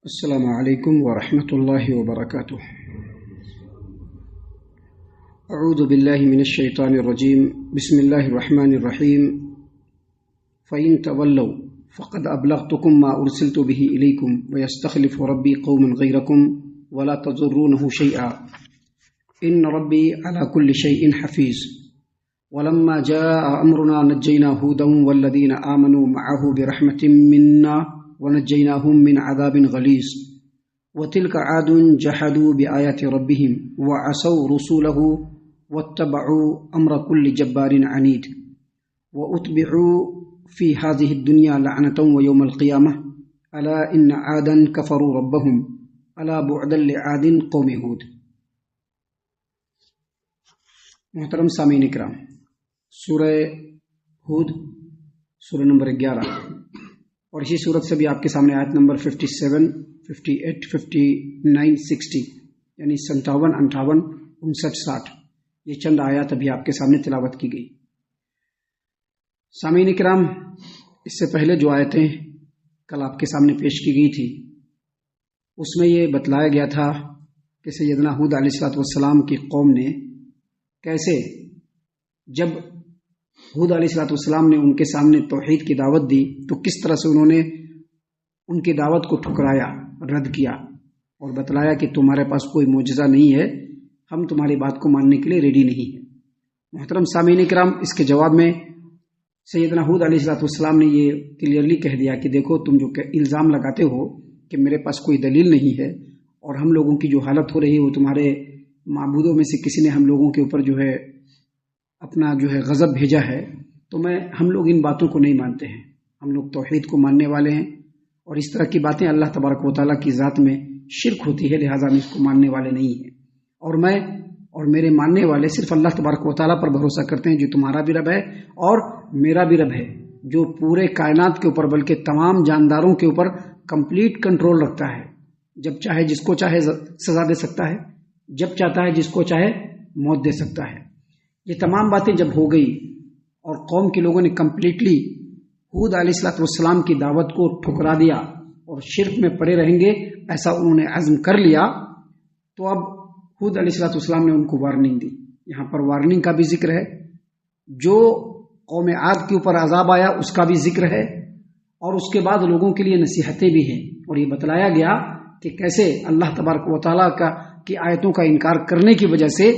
السلام علیکم ورحمۃ اللہ وبرکاتہ۔ اعوذ باللہ من الشیطان الرجیم، بسم اللہ الرحمن الرحیم۔ فإن تولوا فقد أبلغتكم ما أرسلت به إليكم ويستخلف ربي قوما غيركم ولا تضرونه شيئا إن ربي على كل شيء حفيظ۔ ولما جاء أمرنا نجينا هودا والذين آمنوا معه برحمة منا ونجيناهم من عذاب غليظ۔ وتلك عاد جحدوا بآيات ربهم وعصوا رسوله واتبعوا أمر كل جبار عنيد وأتبعوا في هذه الدنيا لعنة ويوم القيامة ألا إن عادا كفروا ربهم ألا بعدا لعاد قوم هود۔ محترم سامعین کرام، سورہ ہود سورہ نمبر 11 اور اسی صورت سے بھی آپ کے سامنے آیت نمبر 57، 58، 59، 60 یعنی 57، 58، 59، 60 یہ چند آیات ابھی آپ کے سامنے تلاوت کی گئی۔ سامعین کرام، اس سے پہلے جو آیتیں کل آپ کے سامنے پیش کی گئی تھی اس میں یہ بتلایا گیا تھا کہ سیدنا ہود علیہ السلام کی قوم نے کیسے جب ہود علیہ السلام نے ان کے سامنے توحید کی دعوت دی تو کس طرح سے انہوں نے ان کی دعوت کو ٹھکرایا، رد کیا اور بتلایا کہ تمہارے پاس کوئی معجزہ نہیں ہے، ہم تمہاری بات کو ماننے کے لیے ریڈی نہیں ہیں۔ محترم سامعین کرام، اس کے جواب میں سیدنا ہود علیہ السلام نے یہ کلیئرلی کہہ دیا کہ دیکھو، تم جو الزام لگاتے ہو کہ میرے پاس کوئی دلیل نہیں ہے اور ہم لوگوں کی جو حالت ہو رہی ہے وہ تمہارے معبودوں میں سے کسی نے ہم لوگوں کے اوپر جو ہے اپنا غضب بھیجا ہے، تو ہم لوگ ان باتوں کو نہیں مانتے ہیں، ہم لوگ توحید کو ماننے والے ہیں اور اس طرح کی باتیں اللہ تبارک و تعالیٰ کی ذات میں شرک ہوتی ہے، لہٰذا ہم اس کو ماننے والے نہیں ہیں، اور میں اور میرے ماننے والے صرف اللہ تبارک و تعالیٰ پر بھروسہ کرتے ہیں جو تمہارا بھی رب ہے اور میرا بھی رب ہے، جو پورے کائنات کے اوپر بلکہ تمام جانداروں کے اوپر کمپلیٹ کنٹرول رکھتا ہے، جب چاہے جس کو چاہے سزا دے سکتا ہے، جب چاہتا ہے جس کو چاہے موت دے سکتا ہے۔ یہ تمام باتیں جب ہو گئی اور قوم کے لوگوں نے کمپلیٹلی ہود علیہ السلام کی دعوت کو ٹھکرا دیا اور شرک میں پڑے رہیں گے ایسا انہوں نے عزم کر لیا، تو اب ہود علیہ السلام نے ان کو وارننگ دی۔ یہاں پر وارننگ کا بھی ذکر ہے، جو قوم عاد کے اوپر عذاب آیا اس کا بھی ذکر ہے، اور اس کے بعد لوگوں کے لیے نصیحتیں بھی ہیں، اور یہ بتلایا گیا کہ کیسے اللہ تبارک و تعالیٰ کی آیتوں کا انکار کرنے کی وجہ سے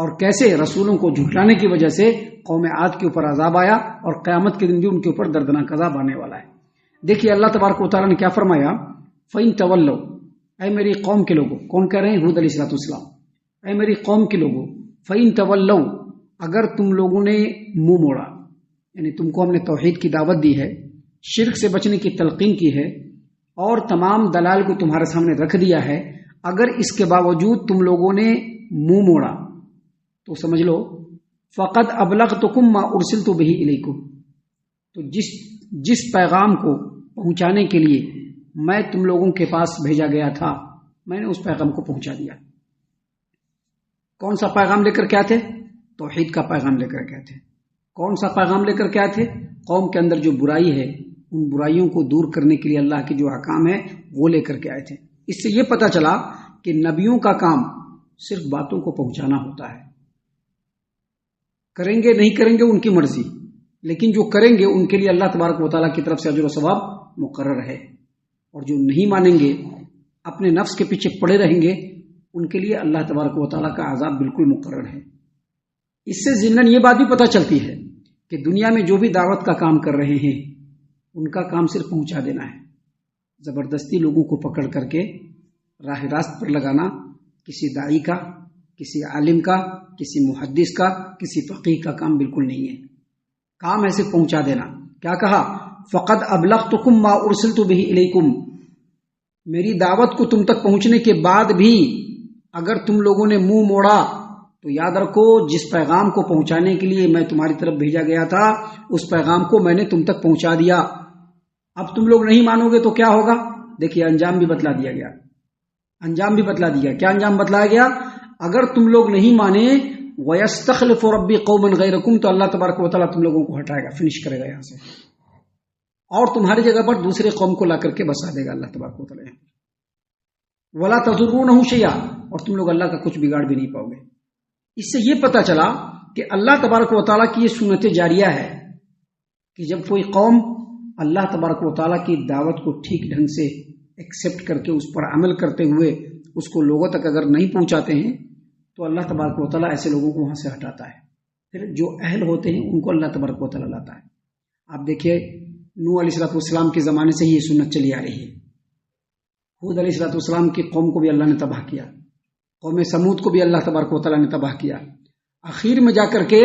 اور کیسے رسولوں کو جھٹلانے کی وجہ سے قوم عاد کے اوپر عذاب آیا، اور قیامت کے دن بھی ان کے اوپر دردناک عذاب آنے والا ہے۔ دیکھیے اللہ تبارک و تعالیٰ نے کیا فرمایا، فَإِن تَوَلَّوْا، اے میری قوم کے لوگوں، کون کہہ رہے ہیں؟ ہود علیہ السلام۔ اے میری قوم کے لوگوں، فَإِن تَوَلَّوْا، اگر تم لوگوں نے منہ موڑا، یعنی تم کو ہم نے توحید کی دعوت دی ہے، شرک سے بچنے کی تلقین کی ہے اور تمام دلائل کو تمہارے سامنے رکھ دیا ہے، اگر اس کے باوجود تم لوگوں نے منہ موڑا تو سمجھ لو فقد ابلغتکم ما ارسلت به الیکم، تو جس پیغام کو پہنچانے کے لیے میں تم لوگوں کے پاس بھیجا گیا تھا، میں نے اس پیغام کو پہنچا دیا۔ کون سا پیغام لے کر کے آئے تھے؟ توحید کا پیغام لے کر کے آئے تھے۔ کون سا پیغام لے کر کے آئے تھے؟ قوم کے اندر جو برائی ہے ان برائیوں کو دور کرنے کے لیے اللہ کے جو احکام ہے وہ لے کر کے آئے تھے۔ اس سے یہ پتہ چلا کہ نبیوں کا کام صرف باتوں کو پہنچانا ہوتا ہے، کریں گے نہیں کریں گے ان کی مرضی، لیکن جو کریں گے ان کے لیے اللہ تبارک و تعالیٰ کی طرف سے اجر و ثواب مقرر ہے، اور جو نہیں مانیں گے، اپنے نفس کے پیچھے پڑے رہیں گے، ان کے لیے اللہ تبارک و تعالیٰ کا عذاب بالکل مقرر ہے۔ اس سے ضمناً یہ بات بھی پتہ چلتی ہے کہ دنیا میں جو بھی دعوت کا کام کر رہے ہیں ان کا کام صرف پہنچا دینا ہے، زبردستی لوگوں کو پکڑ کر کے راہ راست پر لگانا کسی داعی کا، کسی عالم کا، کسی محدث کا، کسی فقیہ کا کام بالکل نہیں ہے۔ کام ایسے پہنچا دینا۔ کیا کہا؟ فقد ابلغتکم ما ارسلت به الیکم، میری دعوت کو تم تک پہنچنے کے بعد بھی اگر تم لوگوں نے منہ موڑا تو یاد رکھو جس پیغام کو پہنچانے کے لیے میں تمہاری طرف بھیجا گیا تھا اس پیغام کو میں نے تم تک پہنچا دیا۔ اب تم لوگ نہیں مانو گے تو کیا ہوگا؟ دیکھیے انجام بھی بتلا دیا گیا، انجام بھی بتلا دیا۔ کیا انجام بتلایا گیا؟ اگر تم لوگ نہیں مانے وَيَسْتَخْلِفُ رَبِّي قَوْمًا غَيْرَكُمْ، تو اللہ تبارک و تعالیٰ تم لوگوں کو ہٹائے گا، فنش کرے گا یہاں سے، اور تمہاری جگہ پر دوسرے قوم کو لا کر کے بسا دے گا اللہ تبارک و تعالیٰ۔ ولا تضرونہ شیئا، اور تم لوگ اللہ کا کچھ بگاڑ بھی نہیں پاؤ گے۔ اس سے یہ پتہ چلا کہ اللہ تبارک و تعالیٰ کی یہ سنت جاریہ ہے کہ جب کوئی قوم اللہ تبارک و تعالیٰ کی دعوت کو ٹھیک ڈھنگ سے ایکسیپٹ کر کے اس پر عمل کرتے ہوئے اس کو لوگوں تک اگر نہیں پہنچاتے ہیں تو اللہ تبارک و تعالیٰ ایسے لوگوں کو وہاں سے ہٹاتا ہے، پھر جو اہل ہوتے ہیں ان کو اللہ تبارک و تعالیٰ لاتا ہے۔ آپ دیکھیے نوح علیہ السلام کے زمانے سے ہی یہ سنت چلی آ رہی ہے۔ ہود علیہ السلام کی قوم کو بھی اللہ نے تباہ کیا، قوم سمود کو بھی اللہ تبارک و تعالیٰ نے تباہ کیا، آخر میں جا کر کے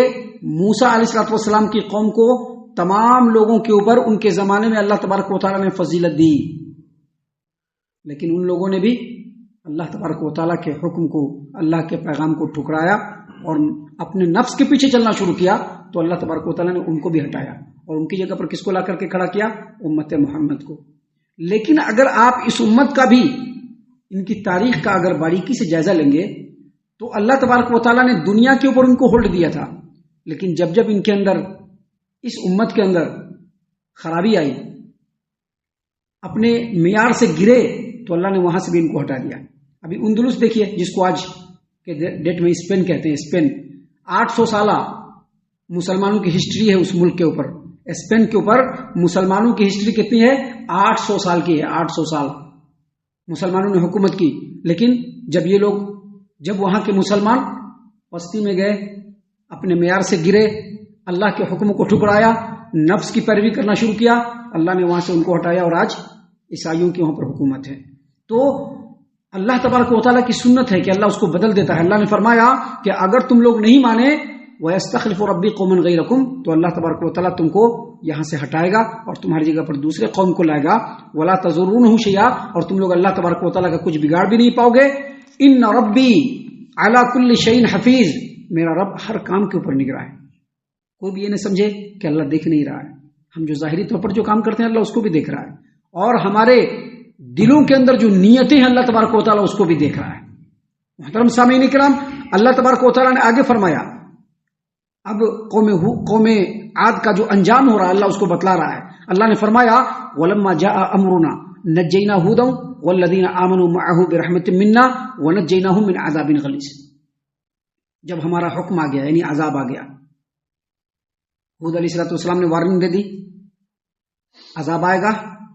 موسیٰ علیہ السلام کی قوم کو تمام لوگوں کے اوپر ان کے زمانے میں اللہ تبارک و تعالیٰ نے فضیلت دی، لیکن ان لوگوں نے بھی اللہ تبارک و تعالیٰ کے حکم کو، اللہ کے پیغام کو ٹھکرایا اور اپنے نفس کے پیچھے چلنا شروع کیا، تو اللہ تبارک و تعالیٰ نے ان کو بھی ہٹایا اور ان کی جگہ پر کس کو لا کر کے کھڑا کیا؟ امت محمد کو۔ لیکن اگر آپ اس امت کا بھی، ان کی تاریخ کا اگر باریکی سے جائزہ لیں گے تو اللہ تبارک و تعالیٰ نے دنیا کے اوپر ان کو ہولڈ دیا تھا، لیکن جب جب ان کے اندر، اس امت کے اندر خرابی آئی، اپنے معیار سے گرے، تو اللہ نے وہاں سے بھی ان کو ہٹا دیا۔ ابھی اندلس دیکھیے، جس کو آج کے ڈیٹ میں اسپین کہتے ہیں، اسپین 800 سالہ مسلمانوں کی ہسٹری ہے اس ملک کے اوپر۔ اسپین کے اوپر مسلمانوں کی ہسٹری کتنی ہے؟ 800 سال کی ہے، 800 سال مسلمانوں نے حکومت کی۔ لیکن جب یہ لوگ، جب وہاں کے مسلمان پستی میں گئے، اپنے معیار سے گرے، اللہ کے حکم کو ٹھکرایا، نفس کی پیروی کرنا شروع کیا، اللہ نے وہاں سے ان کو ہٹایا اور آج عیسائیوں کی وہاں پر حکومت ہے۔ تو اللہ تبارک و تعالیٰ کی سنت ہے کہ اللہ اس کو بدل دیتا ہے۔ اللہ نے فرمایا کہ اگر تم لوگ نہیں مانے وَيَسْتَخْلِفُ رَبِّي قَوْمًا غَيْرَكُمْ، تو اللہ تبارک و تعالیٰ تم کو یہاں سے ہٹائے گا اور تمہاری جگہ پر دوسرے قوم کو لائے گا۔ وَلَا تَضُرُّونَهُ شَيْئًا، اور تم لوگ اللہ تبارک و تعالیٰ کا کچھ بگاڑ بھی نہیں پاؤ گے۔ إِنَّ رَبِّي عَلَى كُلِّ شَيْءٍ حَفِيظٌ، میرا رب ہر کام کے اوپر نگراں ہے۔ کوئی بھی یہ نہ سمجھے کہ اللہ دیکھ نہیں رہا ہے، ہم جو ظاہری طور پر جو کام کرتے ہیں اللہ اس کو بھی دیکھ رہا ہے، اور ہمارے دلوں کے اندر جو نیتیں ہیں اللہ تبارک و تعالیٰ اس کو بھی دیکھ رہا ہے۔ محترم سامعین کرام، اللہ تبارک و تعالیٰ نے آگے فرمایا، اب قوم عاد کا جو انجام ہو رہا ہے اللہ اس کو بتلا رہا ہے۔ اللہ نے فرمایا وَلَمَّا جَاءَ أَمْرُنَا نَجَّيْنَا هُودًا وَالَّذِينَ آمَنُوا مَعَهُ بِرَحْمَةٍ مِنَّا وَنَجَّيْنَاهُمْ مِنْ عَذَابٍ غَلِيظٍ، جب ہمارا حکم آ گیا، یعنی عذاب آ گیا، ہود علیہ السلام نے وارننگ دے دی عذاب آئے گا،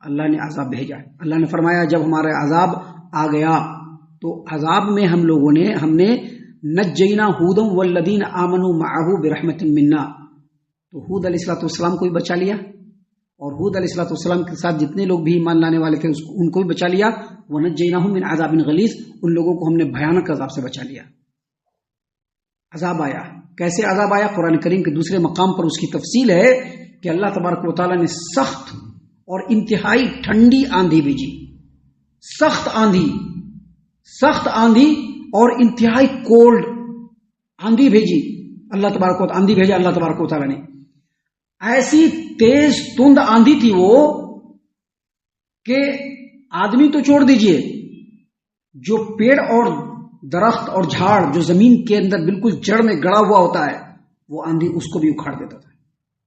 اللہ نے عذاب بھیجا۔ اللہ نے فرمایا جب ہمارا عذاب آ گیا تو عذاب میں ہم نے نجینا ہودم والذین آمنوا معه برحمت منا، تو ہود علیہ السلام کو بھی بچا لیا، اور ہود علیہ السلام کے ساتھ جتنے لوگ بھی ایمان لانے والے تھے ان کو بھی بچا لیا۔ ونجیناہم من عذاب غلیظ، ان لوگوں کو ہم نے بھیانک عذاب سے بچا لیا۔ عذاب آیا، کیسے عذاب آیا؟ قرآن کریم کے دوسرے مقام پر اس کی تفصیل ہے کہ اللہ تبارک و تعالیٰ نے سخت اور انتہائی ٹھنڈی آندھی بھیجی، سخت آندھی اور انتہائی کولڈ آندھی بھیجی۔ اللہ تبارک و تعالیٰ آندھی بھیجا اللہ تبارک و تعالیٰ نے، ایسی تیز تند آندھی تھی وہ کہ آدمی تو چھوڑ دیجئے، جو پیڑ اور درخت اور جھاڑ جو زمین کے اندر بالکل جڑ میں گڑا ہوا ہوتا ہے وہ آندھی اس کو بھی اکھاڑ دیتا تھا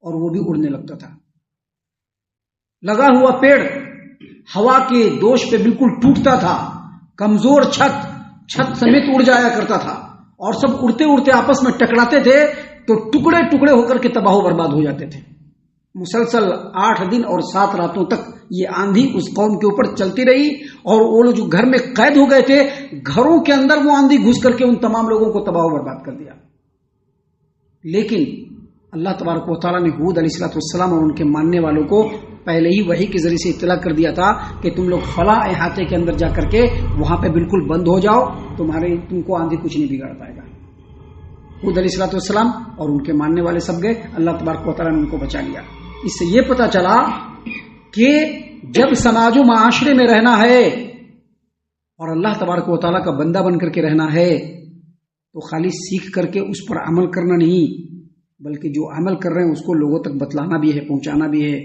اور وہ بھی اڑنے لگتا تھا۔ لگا ہوا پیڑ ہوا کے دوش پہ بالکل ٹوٹتا تھا، کمزور چھت سمیت اڑ جایا کرتا تھا، اور سب اڑتے اڑتے آپس میں ٹکراتے تھے تو ٹکڑے ٹکڑے ہو کر کے تباہ و برباد ہو جاتے تھے۔ مسلسل 8 دن اور 7 راتوں تک یہ آندھی اس قوم کے اوپر چلتی رہی، اور وہ لوگ جو گھر میں قید ہو گئے تھے گھروں کے اندر وہ آندھی گھس کر کے ان تمام لوگوں کو تباہ و برباد کر دیا۔ لیکن اللہ تبارک و تعالیٰ نے ہود علیہ السلام اور ان کے ماننے والوں کو پہلے ہی وحی کے ذریعے سے اطلاع کر دیا تھا کہ تم لوگ فلاں احاطے کے اندر جا کر کے وہاں پہ بالکل بند ہو جاؤ، تم کو آندھی کچھ نہیں بگاڑ پائے گا۔ ہود علیہ السلام اور ان کے ماننے والے سب گئے، اللہ تبارک و تعالیٰ نے ان کو بچا لیا۔ اس سے یہ پتا چلا کہ جب سماج و معاشرے میں رہنا ہے اور اللہ تبارک و تعالیٰ کا بندہ بن کر کے رہنا ہے تو خالی سیکھ کر کے اس پر عمل کرنا نہیں، بلکہ جو عمل کر رہے ہیں اس کو لوگوں تک بتلانا بھی ہے، پہنچانا بھی ہے،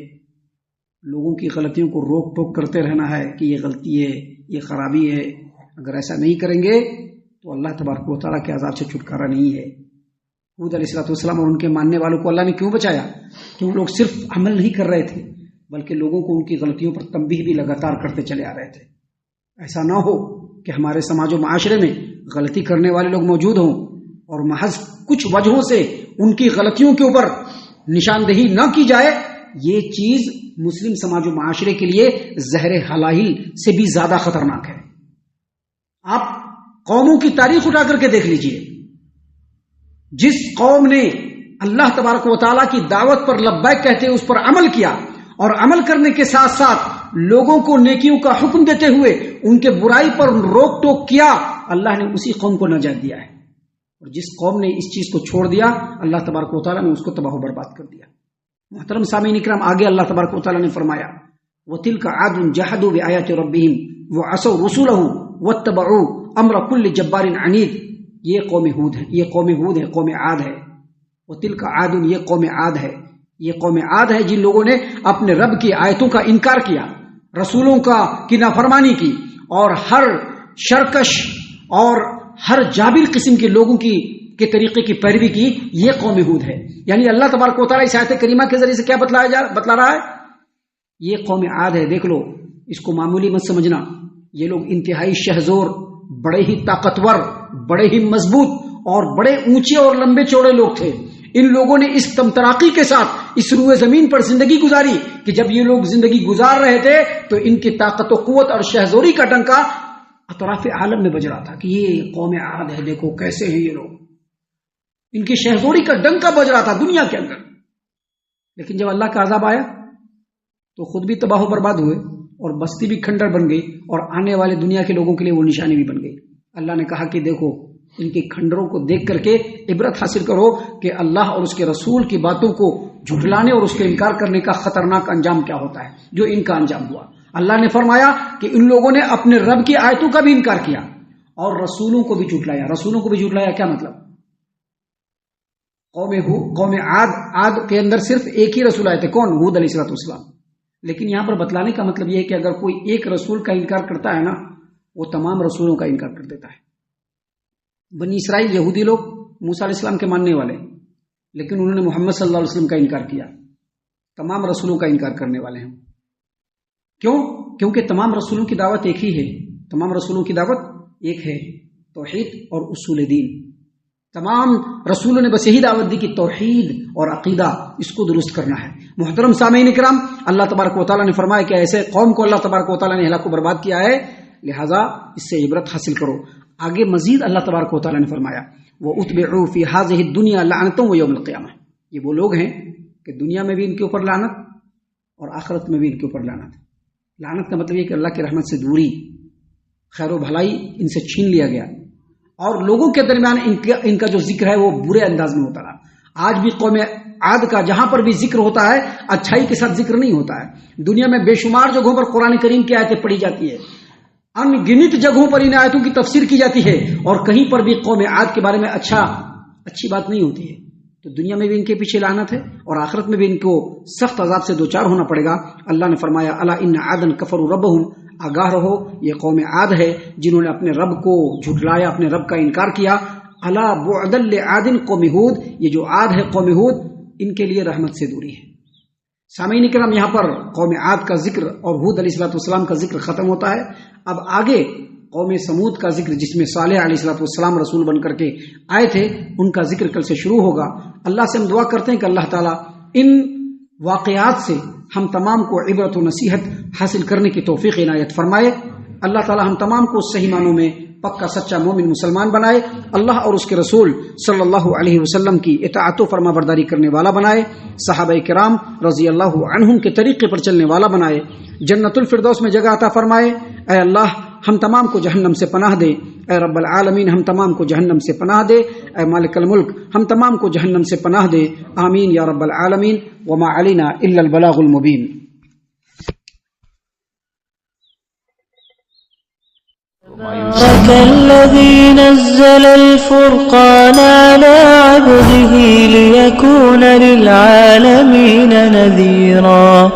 لوگوں کی غلطیوں کو روک ٹوک کرتے رہنا ہے کہ یہ غلطی ہے، یہ خرابی ہے۔ اگر ایسا نہیں کریں گے تو اللہ تبارک و تعالیٰ کے عذاب سے چھٹکارا نہیں ہے۔ ہود علیہ السلام اور ان کے ماننے والوں کو اللہ نے کیوں بچایا؟ کہ وہ لوگ صرف عمل نہیں کر رہے تھے بلکہ لوگوں کو ان کی غلطیوں پر تنبیہ بھی لگاتار کرتے چلے آ رہے تھے۔ ایسا نہ ہو کہ ہمارے سماج و معاشرے میں غلطی کرنے والے لوگ موجود ہوں اور محض کچھ وجہوں سے ان کی غلطیوں کے اوپر نشاندہی نہ کی جائے، یہ چیز مسلم سماج و معاشرے کے لیے زہر حلال سے بھی زیادہ خطرناک ہے۔ آپ قوموں کی تاریخ اٹھا کر کے دیکھ لیجئے، جس قوم نے اللہ تبارک و تعالیٰ کی دعوت پر لبیک کہتے اس پر عمل کیا اور عمل کرنے کے ساتھ ساتھ لوگوں کو نیکیوں کا حکم دیتے ہوئے ان کے برائی پر روک ٹوک کیا، اللہ نے اسی قوم کو نجات دیا ہے۔ اور جس قوم نے اس چیز کو چھوڑ دیا، اللہ تبارک و تعالیٰ نے اس کو تباہ و برباد کر دیا۔ محترم سامعین اکرام، آگے اللہ تبارک و تعالیٰ نے فرمایا وَتِلْكَ عَادٌ جَحَدُوا بِآيَاتِ رَبِّهِمْ وَعَصَوْا رُسُلَهُ وَاتَّبَعُوا أَمْرَ كُلِّ جَبَّارٍ عَنِيدٍ۔ یہ قوم ہود ہے، یہ قوم ہود ہے، قوم عاد ہے۔ وَتِلْكَ عَادٌ، یہ قوم عاد ہے، یہ قوم عاد ہے جن لوگوں نے اپنے رب کی آیتوں کا انکار کیا، رسولوں کی نافرمانی کی اور ہر شرکش اور ہر جابر قسم کے لوگوں کے طریقے کی پیروی کی، یہ قوم ہود ہے۔ یعنی اللہ تبارک و تعالیٰ اس آیت کریمہ کے ذریعے سے کیا بتلا رہا ہے؟ یہ قوم عاد ہے۔ دیکھ لو، اس کو معمولی مت سمجھنا، یہ لوگ انتہائی شہزور، بڑے ہی طاقتور، بڑے ہی مضبوط اور بڑے اونچے اور لمبے چوڑے لوگ تھے۔ ان لوگوں نے اس تمتراقی کے ساتھ اس روئے زمین پر زندگی گزاری کہ جب یہ لوگ زندگی گزار رہے تھے تو ان کی طاقت و قوت اور شہزوری کا ڈنکا اطراف عالم میں بج رہا تھا کہ یہ قوم عاد ہے، دیکھو کیسے ہیں یہ لوگ، ان کی شہزوری کا ڈنکا بج رہا تھا دنیا کے اندر۔ لیکن جب اللہ کا عذاب آیا تو خود بھی تباہ و برباد ہوئے اور بستی بھی کھنڈر بن گئی اور آنے والے دنیا کے لوگوں کے لیے وہ نشانی بھی بن گئی۔ اللہ نے کہا کہ دیکھو ان کے کھنڈروں کو دیکھ کر کے عبرت حاصل کرو کہ اللہ اور اس کے رسول کی باتوں کو جھٹلانے اور اس کے انکار کرنے کا خطرناک انجام کیا ہوتا ہے، جو ان کا انجام ہوا۔ اللہ نے فرمایا کہ ان لوگوں نے اپنے رب کی آیتوں کا بھی انکار کیا اور رسولوں کو بھی جھٹلایا۔ رسولوں کو بھی جھٹلایا کیا مطلب؟ قوم عاد کے اندر صرف ایک ہی رسول آئے تھے، کون؟ ہود علیہ السلام۔ لیکن یہاں پر بتلانے کا مطلب یہ ہے کہ اگر کوئی ایک رسول کا انکار کرتا ہے نا، وہ تمام رسولوں کا انکار کر دیتا ہے۔ بنی اسرائیل یہودی لوگ موسیٰ علیہ السلام کے ماننے والے، لیکن انہوں نے محمد صلی اللہ علیہ وسلم کا انکار کیا، تمام رسولوں کا انکار کرنے والے ہیں۔ کیوں؟ کیونکہ تمام رسولوں کی دعوت ایک ہی ہے، تمام رسولوں کی دعوت ایک ہے، توحید اور اصول دین۔ تمام رسولوں نے بس یہی دعوت دی کہ توحید اور عقیدہ اس کو درست کرنا ہے۔ محترم سامعین اکرام، اللہ تبارک و تعالیٰ نے فرمایا کہ ایسے قوم کو اللہ تبارک و تعالیٰ نے ہلاک و برباد کیا ہے، لہذا اس سے عبرت حاصل کرو۔ آگے مزید اللہ تبارک و تعالیٰ نے فرمایا وَأُتْبِعُوا فِي هَذِهِ الدُّنْيَا لَعْنَةً وَيَوْمَ الْقِيَامَةِ۔ یہ وہ لوگ ہیں کہ دنیا میں بھی ان کے اوپر لعنت اور آخرت میں بھی ان کے اوپر لعنت۔ لعنت کا مطلب یہ کہ اللہ کی رحمت سے دوری، خیر و بھلائی ان سے چھین لیا گیا، اور لوگوں کے درمیان ان کا جو ذکر ہے وہ برے انداز میں ہوتا رہا۔ آج بھی قوم عاد کا جہاں پر بھی ذکر ہوتا ہے اچھائی کے ساتھ ذکر نہیں ہوتا ہے۔ دنیا میں بے شمار جگہوں پر قرآن کریم کی آیتیں پڑھی جاتی ہے، ان گنت جگہوں پر ان آیتوں کی تفسیر کی جاتی ہے، اور کہیں پر بھی قوم عاد کے بارے میں اچھی بات نہیں ہوتی ہے۔ تو دنیا میں بھی ان کے پیچھے لعنت ہے اور آخرت میں بھی ان کو سخت عذاب سے دوچار ہونا پڑے گا۔ اللہ نے فرمایا الا ان عادا کفروا ربهم، آگاہ رہو یہ قوم عاد ہے جنہوں نے اپنے رب کو جھٹلایا، اپنے رب کا انکار کیا۔ الا بعدا لعاد قوم ہود، یہ جو عاد ہے قوم ہود، ان کے لیے رحمت سے دوری ہے۔ سامعین کرام، یہاں پر قوم عاد کا ذکر اور ہود علیہ السلام کا ذکر ختم ہوتا ہے۔ اب آگے قوم سمود کا ذکر، جس میں صالح علیہ السلام رسول بن کر کے آئے تھے، ان کا ذکر کل سے شروع ہوگا۔ اللہ سے ہم دعا کرتے ہیں کہ اللہ تعالیٰ ان واقعات سے ہم تمام کو عبرت و نصیحت حاصل کرنے کی توفیق عنایت فرمائے۔ اللہ تعالیٰ ہم تمام کو صحیح معنوں میں پکا سچا مومن مسلمان بنائے، اللہ اور اس کے رسول صلی اللہ علیہ وسلم کی اطاعت و فرما برداری کرنے والا بنائے، صحابہ کرام رضی اللہ عنہم کے طریقے پر چلنے والا بنائے، جنت الفردوس میں جگہ عطا فرمائے۔ اے اللہ ہم تمام کو جہنم سے پناہ دے، اے رب العالمین ہم تمام کو جہنم سے پناہ دے، اے مالک الملک ہم تمام کو جہنم سے پناہ دے، آمین یا رب العالمین۔ وما علینا الا البلاغ المبین۔ الذي نزل الفرقان على عبده ليكون للعالمين نذيرا